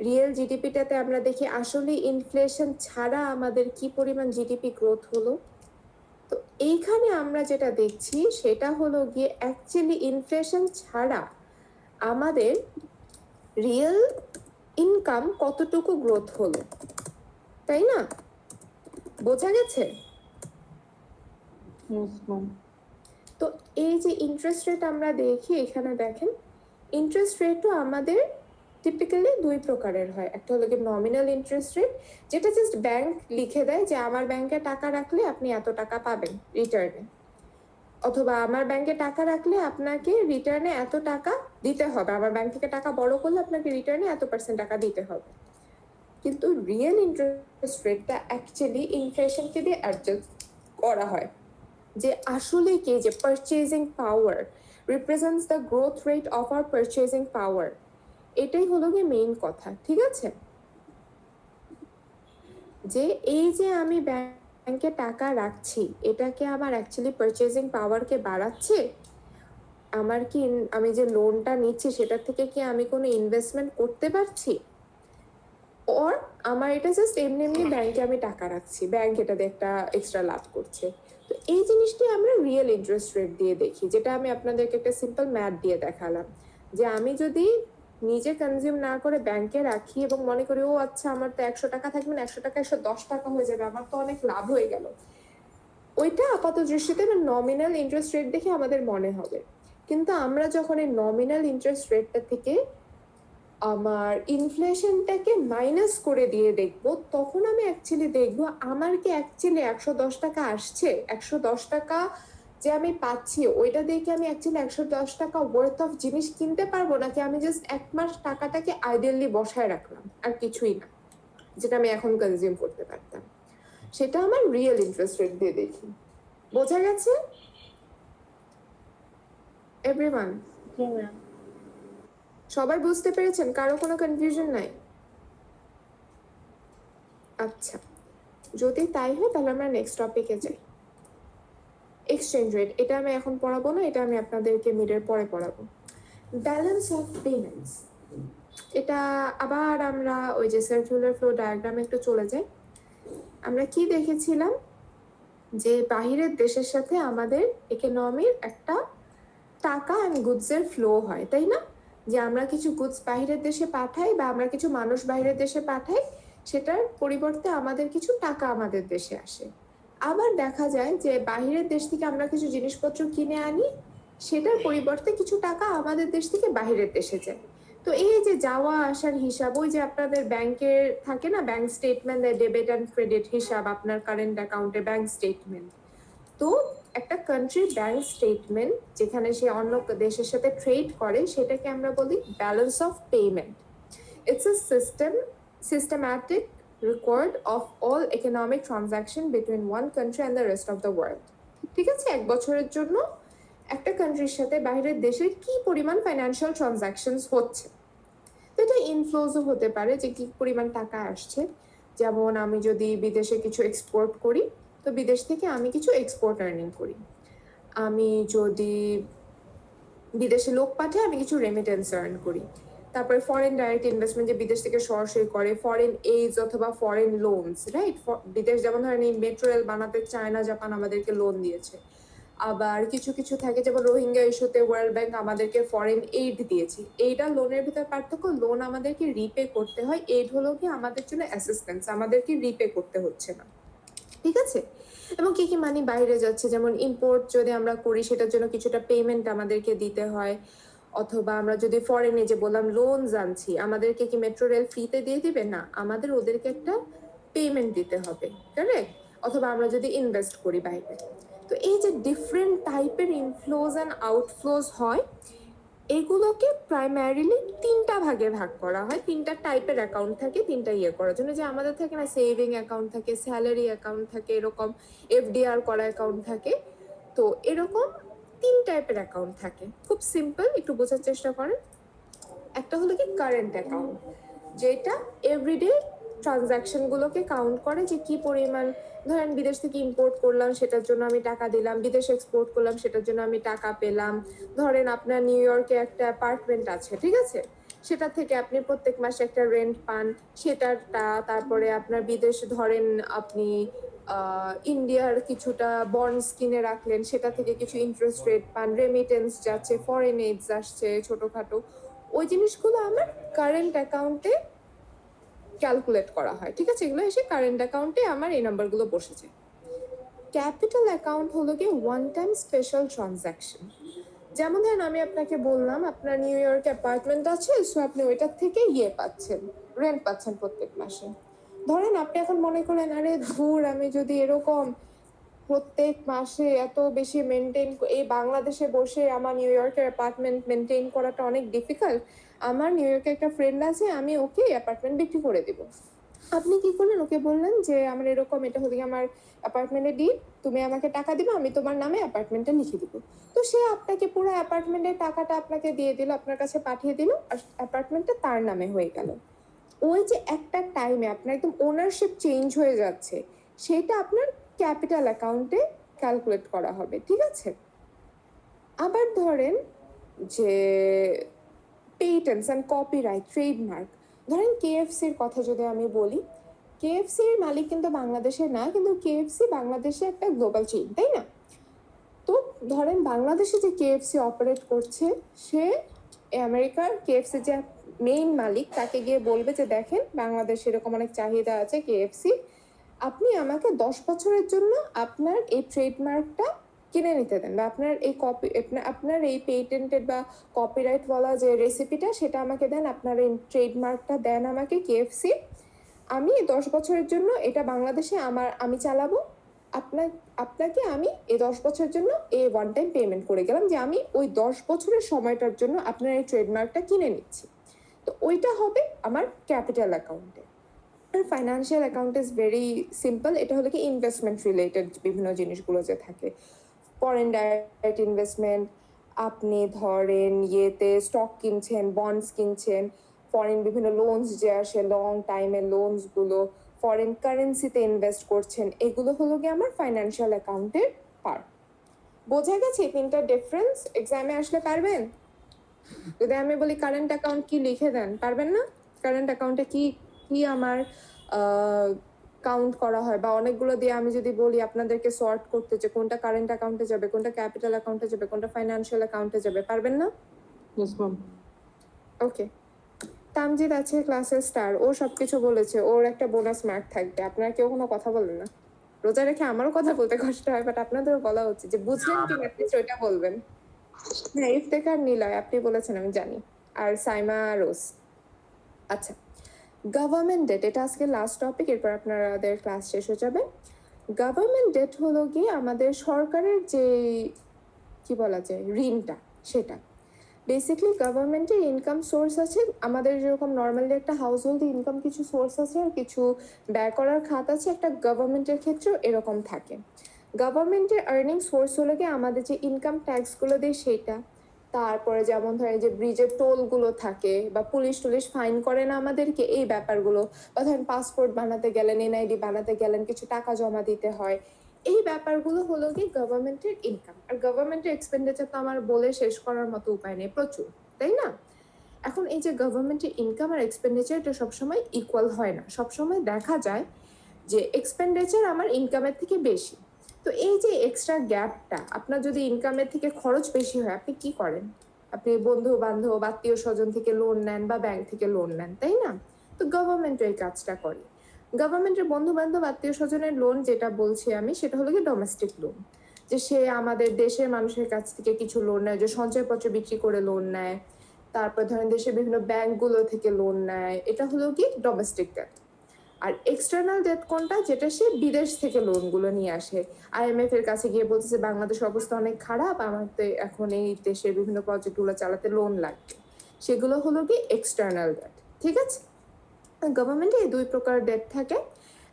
রিয়েল জিডিপিটাতে আমরা দেখি আসলে ইনফ্লেশন ছাড়া আমাদের কি পরিমাণ জিডিপি গ্রোথ হলো। তো এইখানে আমরা যেটা দেখছি সেটা হলো গিয়ে অ্যাকচুয়ালি ইনফ্লেশন ছাড়া আমাদের রিয়েল ইনকাম কতটুকু গ্রোথ হলো, তাই না? বোঝা গেছে? yes, ma'am. তো এই যে ইন্টারেস্ট রেট আমরা দেখি এখানে, দেখেন ইন্টারেস্ট রেটও আমাদের টিপিক্যালি দুই প্রকারের হয়। একটা হলো কি নমিনাল ইন্টারেস্ট রেট, যেটা জাস্ট ব্যাংক লিখে দেয় যে আমার ব্যাংকে টাকা রাখলে আপনি এত টাকা পাবেন রিটার্নে, অথবা আমার ব্যাংকে টাকা রাখলে আপনাকে রিটার্নে এত টাকা দিতে হবে, আমার ব্যাংক থেকে টাকা বড় করলে আপনাকে রিটার্নে এত % টাকা দিতে হবে। কিন্তু রিয়েল ইন্টারেস্ট রেটটা অ্যাকচুয়ালি ইনফ্লেশনকে দিয়ে অ্যাডজাস্ট করা হয়, যে আসলে কি যে purchasing power represents the growth rate of our purchasing power, এটাই হলো গিয়ে মেইন কথা, ঠিক আছে? যে এই যে আমি ব্যাংকে টাকা রাখছি, এটাকে আমার অ্যাকচুয়ালি পারচেজিং পাওয়ারকে বাড়াচ্ছে? আমার কি আমি যে লোনটা নিচ্ছি সেটার থেকে কি আমি কোনো ইনভেস্টমেন্ট করতে পারছি? ওর আমার এটা জাস্ট এমনি এমনি ব্যাংকে আমি টাকা রাখছি, ব্যাংক এটাতে একটা এক্সট্রা লাভ করছে। তো এই জিনিসটি আমরা রিয়েল ইন্টারেস্ট রেট দিয়ে দেখি, যেটা আমি আপনাদেরকে একটা সিম্পল ম্যাথ দিয়ে দেখালাম, যে আমি যদি নিজে কনজিউম না করে ব্যাংকে রাখি এবং মনে করি ও আচ্ছা আমার তো 100 টাকা থাকবে না, 100 টাকা 110 টাকা হয়ে যাবে, আমার তো অনেক লাভ হয়ে গেল, ওইটা আপাত দৃষ্টিতে নমিনাল ইন্টারেস্ট রেট দেখে আমাদের মনে হবে। কিন্তু আমরা যখন এই নমিনাল ইন্টারেস্ট রেটটা থেকে আমার ইনফ্লেশনটাকে মাইনাস করে দিয়ে দেখবো, তখন আমি অ্যাকচুয়ালি দেখবো আমার কি অ্যাকচুয়ালি 110 টাকা আসছে, 110 টাকা যে আমি পাচ্ছি ওইটা দেখে আমি অ্যাকচুয়ালি 110 টাকা ওয়ার্থ অফ জিনিস কিনতে পারবো, নাকি আমি জাস্ট 1 মাস টাকাটাকে আইডিয়ালি বসায় রাখলাম আর কিছুই না, যেটা আমি এখন কনজিউম করতে পারতাম। সেটা আমার রিয়েল ইন্টারেস্ট রেট দিয়ে দেখি। বোঝা গেছে এভরিওয়ান? জি ম্যাম। সবাই বুঝতে পেরেছেন? কারো কোনো কনফিউশন নাই? আচ্ছা, যদি তাই হয় তাহলে আমরা নেক্সট টপিকে যাই। এক্সচেঞ্জ রেট, এটা আমি এখন পড়াবো না, এটা আমি আপনাদেরকে মিডের পরে পড়াবো। ব্যালেন্স অফ পেমেন্টস, এটা আবার আমরা ওই যে সার্কুলার ফ্লো ডায়াগ্রামে একটু চলে যাই। আমরা কি দেখেছিলাম যে বাহিরের দেশের সাথে আমাদের ইকোনমির একটা টাকা অ্যান্ড গুডসের ফ্লো হয়, তাই না? যে আমরা কিছু গুডস বাহিরের দেশে পাঠাই বা আমরা কিছু মানুষ বাহিরের দেশে পাঠাই, সেটার পরিবর্তে আমাদের কিছু টাকা আমাদের দেশে আসে। আবার দেখা যায় যে বাহিরের দেশ থেকে আমরা কিছু জিনিসপত্র কিনে আনি, সেটার পরিবর্তে কিছু টাকা আমাদের দেশ থেকে বাহিরের দেশে যায়। তো এই যে যাওয়া আসার হিসাব, ওই যে আপনাদের ব্যাংকের থাকে না bank statement, debit and credit হিসাব, আপনার কারেন্ট অ্যাকাউন্টে ব্যাংক স্টেটমেন্ট। তো একটা কান্ট্রির ব্যাংক স্টেটমেন্ট যেখানে সে অন্য দেশের সাথে ট্রেড করে, সেটাকে আমরা বলি balance of payment. It's a systematic record of all economic transaction between one country and the rest of the world. ঠিক আছে, এক বছরের জন্য একটা কান্ট্রির সাথে বাইরের দেশের কি পরিমাণ ফাইন্যান্সিয়াল ট্রানজাকশনস হচ্ছে। তো এটা ইনফ্লোজও হতে পারে যে কি পরিমাণ টাকা আসছে। যেমন আমি যদি বিদেশে কিছু এক্সপোর্ট করি, তো বিদেশ থেকে আমি কিছু এক্সপোর্ট আর্নিং করি। আমি যদি বিদেশে লোক পাঠাই, আমি কিছু রেমিটেন্স আর্ন করি। তারপরে ফরেন ডাইরেক্ট ইনভেস্টমেন্ট, যে বিদেশ থেকে সরাসরি করে, ফরেন এইডস অথবা ফরেন লোনস, রাইট? বিদেশ যেমন ধরেন এই মেট্রো রেল বানাতে চায়না জাপান আমাদেরকে লোন দিয়েছে। আবার কিছু কিছু থাকে যেমন রোহিঙ্গা ইস্যুতে ওয়ার্ল্ড ব্যাংক আমাদেরকে ফরেন এইড দিয়েছে। এইটা লোনের ভিতরে পার্থক্য, লোন আমাদেরকে রিপে করতে হয়, এইড হলো কি আমাদের জন্য অ্যাসিস্ট্যান্স, আমাদেরকে রিপে করতে হচ্ছে না। ঠিক আছে, এবং কি কি মানি বাইরে যাচ্ছে, যেমন ইম্পোর্ট যদি আমরা করি সেটার জন্য কিছুটা পেমেন্ট আমাদেরকে দিতে হয়। অথবা আমরা যদি ফরেনে যে বললাম লোন জানছি, আমাদেরকে কি মেট্রো রেল ফ্রিতে দিয়ে দিবে না, আমাদের ওদেরকে একটা পেমেন্ট দিতে হবে, কারেক্ট? অথবা আমরা যদি ইনভেস্ট করি বাইরে। তো এই যে ডিফারেন্ট টাইপের ইনফ্লোজ অ্যান্ড আউটফ্লোজ হয়, এগুলোকে প্রাইমারিলি তিনটা ভাগে ভাগ করা হয়। তিনটা টাইপের অ্যাকাউন্ট থাকে তিনটা ইয়ে করার জন্য। যে আমাদের থাকে না সেভিং অ্যাকাউন্ট থাকে, স্যালারি অ্যাকাউন্ট থাকে, এরকম এফডিআর করা অ্যাকাউন্ট থাকে। তো এরকম তিন টাইপের অ্যাকাউন্ট থাকে, খুব সিম্পল, একটু বোঝার চেষ্টা করেন। একটা হলো কি কারেন্ট অ্যাকাউন্ট, যেটা এভরিডে ট্রানজাকশন গুলোকে কাউন্ট করে, যে কি পরিমাণ, ধরেন বিদেশ থেকে ইম্পোর্ট করলাম সেটার জন্য আমি টাকা দিলাম, বিদেশে এক্সপোর্ট করলাম সেটার জন্য আমি টাকা পেলাম। ধরেন আপনার নিউ ইয়র্কে একটা অ্যাপার্টমেন্ট আছে, ঠিক আছে, সেটা থেকে আপনি প্রত্যেক মাসে একটা রেন্ট পান, সেটারটা। তারপরে আপনার বিদেশে ধরেন আপনি ইন্ডিয়ার কিছুটা বন্ডস কিনে রাখলেন, সেটা থেকে কিছু ইন্টারেস্ট রেট পান, রেমিটেন্স যাচ্ছে, ফরেন এইডস আসছে ছোটখাটো, ওই জিনিসগুলো আমার কারেন্ট অ্যাকাউন্টে ক্যালকুলেট করা হয়। ঠিক আছে, এগুলো এসে কারেন্ট অ্যাকাউন্টে আমার এই নাম্বারগুলো বসেছে। ক্যাপিটাল অ্যাকাউন্ট হলো কি ওয়ান টাইম স্পেশাল ট্রানজাকশন। যেমন ধরেন আমি আপনাকে বললাম আপনার নিউ ইয়র্কে অ্যাপার্টমেন্ট আছে, সো আপনি ওইটার থেকে ইয়ে পাচ্ছেন, রেন্ট পাচ্ছেন প্রত্যেক মাসে। ধরেন আপনি এখন মনে করলেন আরে ধুর, আমি যদি এরকম প্রত্যেক মাসে এত বেশি মেনটেন, এই বাংলাদেশে বসে আমার নিউ ইয়র্কের অ্যাপার্টমেন্ট মেনটেন করাটা অনেক ডিফিকাল্ট, আমার নিউ ইয়র্কে একটা ফ্রেন্ড আছে, আমি ওকে অ্যাপার্টমেন্ট বিক্রি করে দিব। আপনি কি করলেন, ওকে বললেন যে আমার এরকম, এটা হলো আমার অ্যাপার্টমেন্টে ডিল, তুমি আমাকে টাকা দিবে, আমি তোমার নামে অ্যাপার্টমেন্টটা লিখে দিব। তো সে আপনাকে পুরো অ্যাপার্টমেন্টের টাকাটা আপনাকে দিয়ে দিল, আপনার কাছে পাঠিয়ে দিল, আর অ্যাপার্টমেন্টটা তার নামে হয়ে গেল। ওই যে একটা টাইমে আপনার একদম ওনারশিপ চেঞ্জ হয়ে যাচ্ছে, সেটা আপনার ক্যাপিটাল অ্যাকাউন্টে ক্যালকুলেট করা হবে। ঠিক আছে, আবার ধরেন যে পেটেন্টস অ্যান্ড কপিরাইট, ট্রেডমার্ক, ধরেন কেএফসির কথা যদি আমি বলি, কেএফসির মালিক কিন্তু বাংলাদেশের না, কিন্তু কেএফসি বাংলাদেশে একটা গ্লোবাল চেইন, তাই না? তো ধরেন বাংলাদেশে যে কেএফসি অপারেট করছে, সে আমেরিকার কেএফসি যে মেইন মালিক, তাকে গিয়ে বলবে যে দেখেন বাংলাদেশে এরকম অনেক চাহিদা আছে কেএফসি, আপনি আমাকে 10 বছরের জন্য আপনার এই ট্রেডমার্কটা কিনে নিতে দেন, বা আপনার এই আপনার এই পেটেন্টেড বা কপিরাইট বলা যে রেসিপিটা, সেটা আমাকে দেন, আপনার এই ট্রেডমার্কটা দেন আমাকে কেএফসি, আমি 10 বছরের জন্য এটা বাংলাদেশে আমি চালাবো, আপনাকে আমি এই 10 বছরের জন্য এই ওয়ান টাইম পেমেন্ট করে গেলাম, যে আমি ওই 10 বছরের সময়টার জন্য আপনার এই ট্রেডমার্কটা কিনে নিচ্ছি। তো ওইটা হবে আমার ক্যাপিটাল অ্যাকাউন্টে। আর financial account is very simple, এটা হলো কি ইনভেস্টমেন্ট রিলেটেড বিভিন্ন জিনিসগুলো যে থাকে, ফরেন ডাইরেক্ট ইনভেস্টমেন্ট, আপনি ধরেন ইয়েতে স্টক কিনছেন, বন্ডস কিনছেন, ফরেন বিভিন্ন লোনস যে আসে লং টাইমের লোনসগুলো, ফরেন কারেন্সিতে ইনভেস্ট করছেন, এগুলো হলো কি আমার ফাইন্যান্সিয়াল অ্যাকাউন্টের পার্ট। বোঝা গেছে তিনটা ডিফারেন্স? এক্সামে আসলে পারবেন? যদি আমি বলি কারেন্ট অ্যাকাউন্ট কি, লিখে দেন, পারবেন না? কারেন্ট অ্যাকাউন্টে কি কি আমার কাউন্ট করা হয় বা অনেকগুলো দিয়ে আমি যদি বলি আপনাদেরকে সর্ট করতে যে কোনটা কারেন্ট অ্যাকাউন্টে যাবে, কোনটা ক্যাপিটাল অ্যাকাউন্টে যাবে, কোনটা ফাইন্যান্সিয়াল অ্যাকাউন্টে যাবে, পারবেন না? Yes ma'am. ওকে, তামজিদ আছে ক্লাসের স্টার, ও সবকিছু বলেছে, ওর একটা বোনাস মার্ক থাকবে। আপনারা কেউ কোনো কথা বলেন না, রোজা রেখে আমারও কথা বলতে কষ্ট হয়, বাট আপনাদেরও বলা হচ্ছে যে বুঝলেন কি অ্যাটলিস্ট ওইটা বলবেন। হ্যাঁ, ইফতেখার নিলয় আপনি বলেছেন আমি জানি, আর সাইমা রোজ। আচ্ছা, গভর্নমেন্ট ডেট, এটা আজকে লাস্ট টপিক, এরপর আপনাদের ক্লাস শেষ হয়ে যাবে। গভর্নমেন্ট ডেট হলো গিয়ে আমাদের সরকারের যে কি বলা যায় ঋণটা, সেটা বেসিক্যালি গভর্নমেন্টের ইনকাম সোর্স আছে। আমাদের যেরকম নর্মালি একটা হাউস হোল্ড ইনকাম কিছু সোর্স আছে আর কিছু ব্যয় করার খাত আছে, একটা গভর্নমেন্টের ক্ষেত্রেও এরকম থাকে। গভর্নমেন্টের আর্নিং সোর্স হলো গিয়ে আমাদের যে ইনকাম ট্যাক্সগুলো দেয় সেটা, তারপরে যেমন ধরেন যে ব্রিজের টোলগুলো থাকে বা পুলিশ টুলিশ ফাইন করে না আমাদেরকে, এই ব্যাপারগুলো, বা ধরেন পাসপোর্ট বানাতে গেলেন, এনআইডি বানাতে গেলেন, কিছু টাকা জমা দিতে হয়, এই ব্যাপারগুলো হলো কি গভর্নমেন্টের ইনকাম। আর গভর্নমেন্টের এক্সপেন্ডিচার তো আমার বলে শেষ করার মতো উপায় নেই, প্রচুর, তাই না? এখন এই যে গভর্নমেন্টের ইনকাম আর এক্সপেন্ডিচার, এটা সবসময় ইকুয়াল হয় না, সবসময় দেখা যায় যে এক্সপেন্ডিচার আমার ইনকামের থেকে বেশি। তো এই যে এক্সট্রা গ্যাপটা, আপনার যদি ইনকামের থেকে খরচ বেশি হয়, আপনি কি করেন? আপনি বন্ধু বান্ধব আত্মীয় স্বজন থেকে লোন নেন বা ব্যাংক থেকে লোন নেন, তাই না? তো গভর্নমেন্ট এই কাজটা করে। গভর্নমেন্টের বন্ধু বান্ধব আত্মীয় স্বজনের লোন যেটা বলছি আমি, সেটা হলো কি ডোমেস্টিক লোন, যে সে আমাদের দেশের মানুষের কাছ থেকে কিছু লোন নেয়, যে সঞ্চয়পত্র বিক্রি করে লোন নেয়, তারপর ধরেন দেশের বিভিন্ন ব্যাংকগুলো থেকে লোন নেয়, এটা হলো কি ডোমেস্টিক ডেট। আর এক্সটার্নাল ডেট কোনটা, যেটা সে বিদেশ থেকে লোনগুলো নিয়ে আসে, আইএমএফ এর কাছে গিয়ে বলতেছে বাংলাদেশের অবস্থা অনেক খারাপ, আমাদের এখন এই দেশের বিভিন্ন প্রজেক্টগুলো চালাতে লোন লাগবে, সেগুলো হলো কি এক্সটার্নাল ডেট। ঠিক আছে, গভর্নমেন্টে এই দুই প্রকার ডেট থাকে।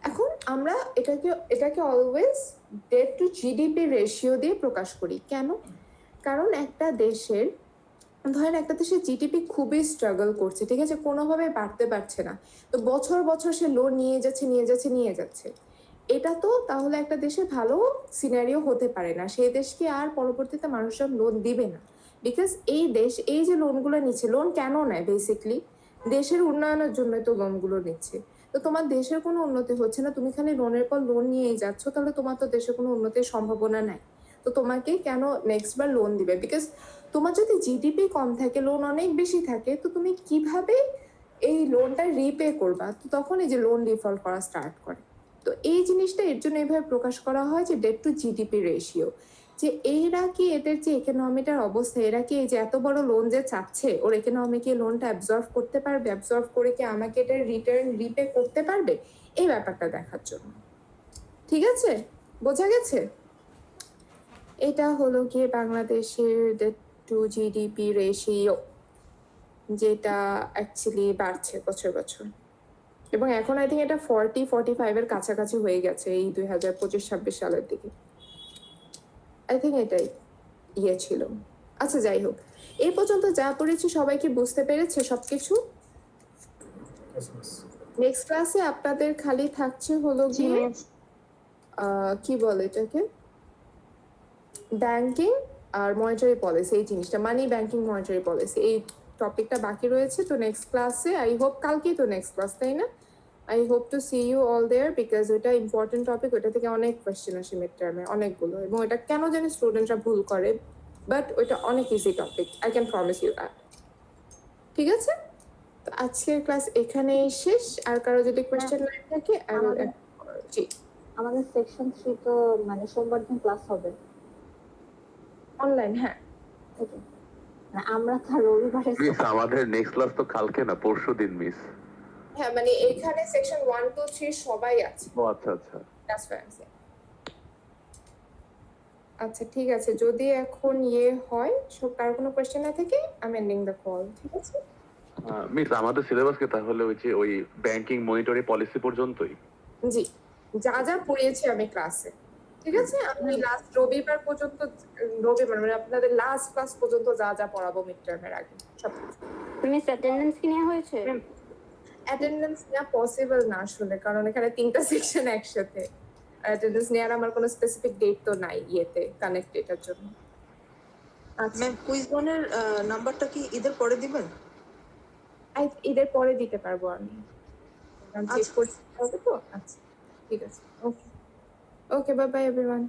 এখন আমরা এটাকে always debt to GDP ratio দিয়ে প্রকাশ করি। কেন? কারণ একটা দেশের, ধরেন একটা দেশের জিডিপি খুবই স্ট্রাগল করছে, ঠিক আছে, কোনোভাবে বাড়তে পারছে না, তো বছর বছর সে লোন নিয়ে যাচ্ছে, এটা তো তাহলে একটা দেশের ভালো সিনারিও হতে পারে না, সেই দেশকে আর পরবর্তীতে মানুষজন লোন দিবে না। বিকজ এই দেশ এই যে লোনগুলো নিচ্ছে, লোন কেন নেয়? বেসিকলি দেশের উন্নয়নের জন্য তো লোনগুলো নিচ্ছে। তো তোমার দেশের কোনো উন্নতি হচ্ছে না, তুমি খালি লোনের পর লোন নিয়েই যাচ্ছ, তাহলে তোমার তো দেশের কোনো উন্নতির সম্ভাবনা নাই। তো তোমাকে কেন নেক্সট বার লোন দিবে? বিকজ তোমার যদি জিডিপি কম থাকে, লোন অনেক বেশি থাকে, তো তুমি কিভাবে এই লোনটা রিপে করবা? তো তখন এই যে লোন ডিফল্ট করা স্টার্ট করে। তো এই জিনিসটা এর জন্য এইভাবে প্রকাশ করা হয় যে ডেট টু জিডিপি রেশিও, যে এরা কি এদের যে ইকোনমিটার অবস্থা, এরা কি এই যে এত বড় লোন যে চাচ্ছে, ওর ইকোনমি কি লোনটা অ্যাবজর্ভ করতে পারবে, অ্যাবজর্ভ করে কি আমাকে এটা রিটার্ন রিপে করতে পারবে, এই ব্যাপারটা দেখার জন্য। ঠিক আছে, বোঝা গেছে? এটা হলো গিয়ে বাংলাদেশের ডেট টু জিডিপি রেশিও, যেটা অ্যাকচুয়ালি বাড়ছে বছর বছর, এবং এখন আই থিঙ্ক এটা 40-45 এর কাছাকাছি হয়ে গেছে এই 2025-26 সালের দিকে। আই থিঙ্ক এটাই ছিল। আচ্ছা, যাই হোক, এই পর্যন্ত যা পড়েছি সবাই কি বুঝতে পেরেছে সবকিছু? নেক্সট ক্লাসে আপনাদের খালি থাকছে হলো গিয়ে কি বলে এটাকে, ব্যাংকিং আর মনিটারি পলিসি, এই জিনিসটা, মানি ব্যাংকিং মনিটারি পলিসি, এই টপিকটা বাকি রয়েছে। তো নেক্সট ক্লাসে আই হোপ, কালকেই তো নেক্সট ক্লাস, তাই না? I hope to see you all there, because ওটা ইম্পর্টেন্ট টপিক, ওটা থেকে অনেক কোয়েশ্চেন আসে মিড টার্মে, অনেকগুলো, এবং এটা কেন জানি স্টুডেন্টরা ভুল করে, বাট ওইটা অনেক easy topic, I can promise you that. ঠিক আছে, তো আজকের ক্লাস এখানেই শেষ। আর কারো যদি কোয়েশ্চেন না থাকে, জি, আমাদের সেকশন 3 তো মানে সোমবার দিন ক্লাস হবে অনলাইন, হ্যাঁ। ওকে, মানে আমরা তো রবিবারে মিস আমাদের নেক্সট ক্লাস তো কালকে না, পরশুদিন মিস। হ্যাঁ, মানে এখানে সেকশন 1, 2, 3 সবাই আছে। ও আচ্ছা আচ্ছা, that's why I am saying. আচ্ছা, ঠিক আছে, যদি এখন হয়, কার কোনো কোয়েশ্চেন না থাকে, I am ending the call. ঠিক আছে মিস আমাদের সিলেবাস কি তাহলে ওই ব্যাংকিং মনিটরি পলিসি পর্যন্তই? জি, যা যা পড়িয়েছি আমি ক্লাসে, ঠিক আছে, আমি লাস্ট রবিবার পর্যন্ত, রবিবার মানে আপনাদের লাস্ট ক্লাস পর্যন্ত যা যা পড়াবো মিড টার্মের আগে সব কিছু। মিস অ্যাটেন্ডেন্স কি নেওয়া হয়েছে? অ্যাটেন্ডেন্স নেওয়া পসিবল না আসলে, কারণ এখানে 3টা সেকশন একসাথে। অ্যাটেন্ডেন্স নেওয়ার আমার কোনো স্পেসিফিক ডেট তো নাই ইয়েতে কানেক্ট, এটার জন্য। আচ্ছা, ম্যাম কুইজ বনের নাম্বারটা কি ঈদের পরে দিবেন? ঈদের পরে দিতে পারবো আমি, চেক আচ্ছা। করতে হবে তো। আচ্ছা, ঠিক আছে, ওকে, বাই বাই এভরিওয়ান।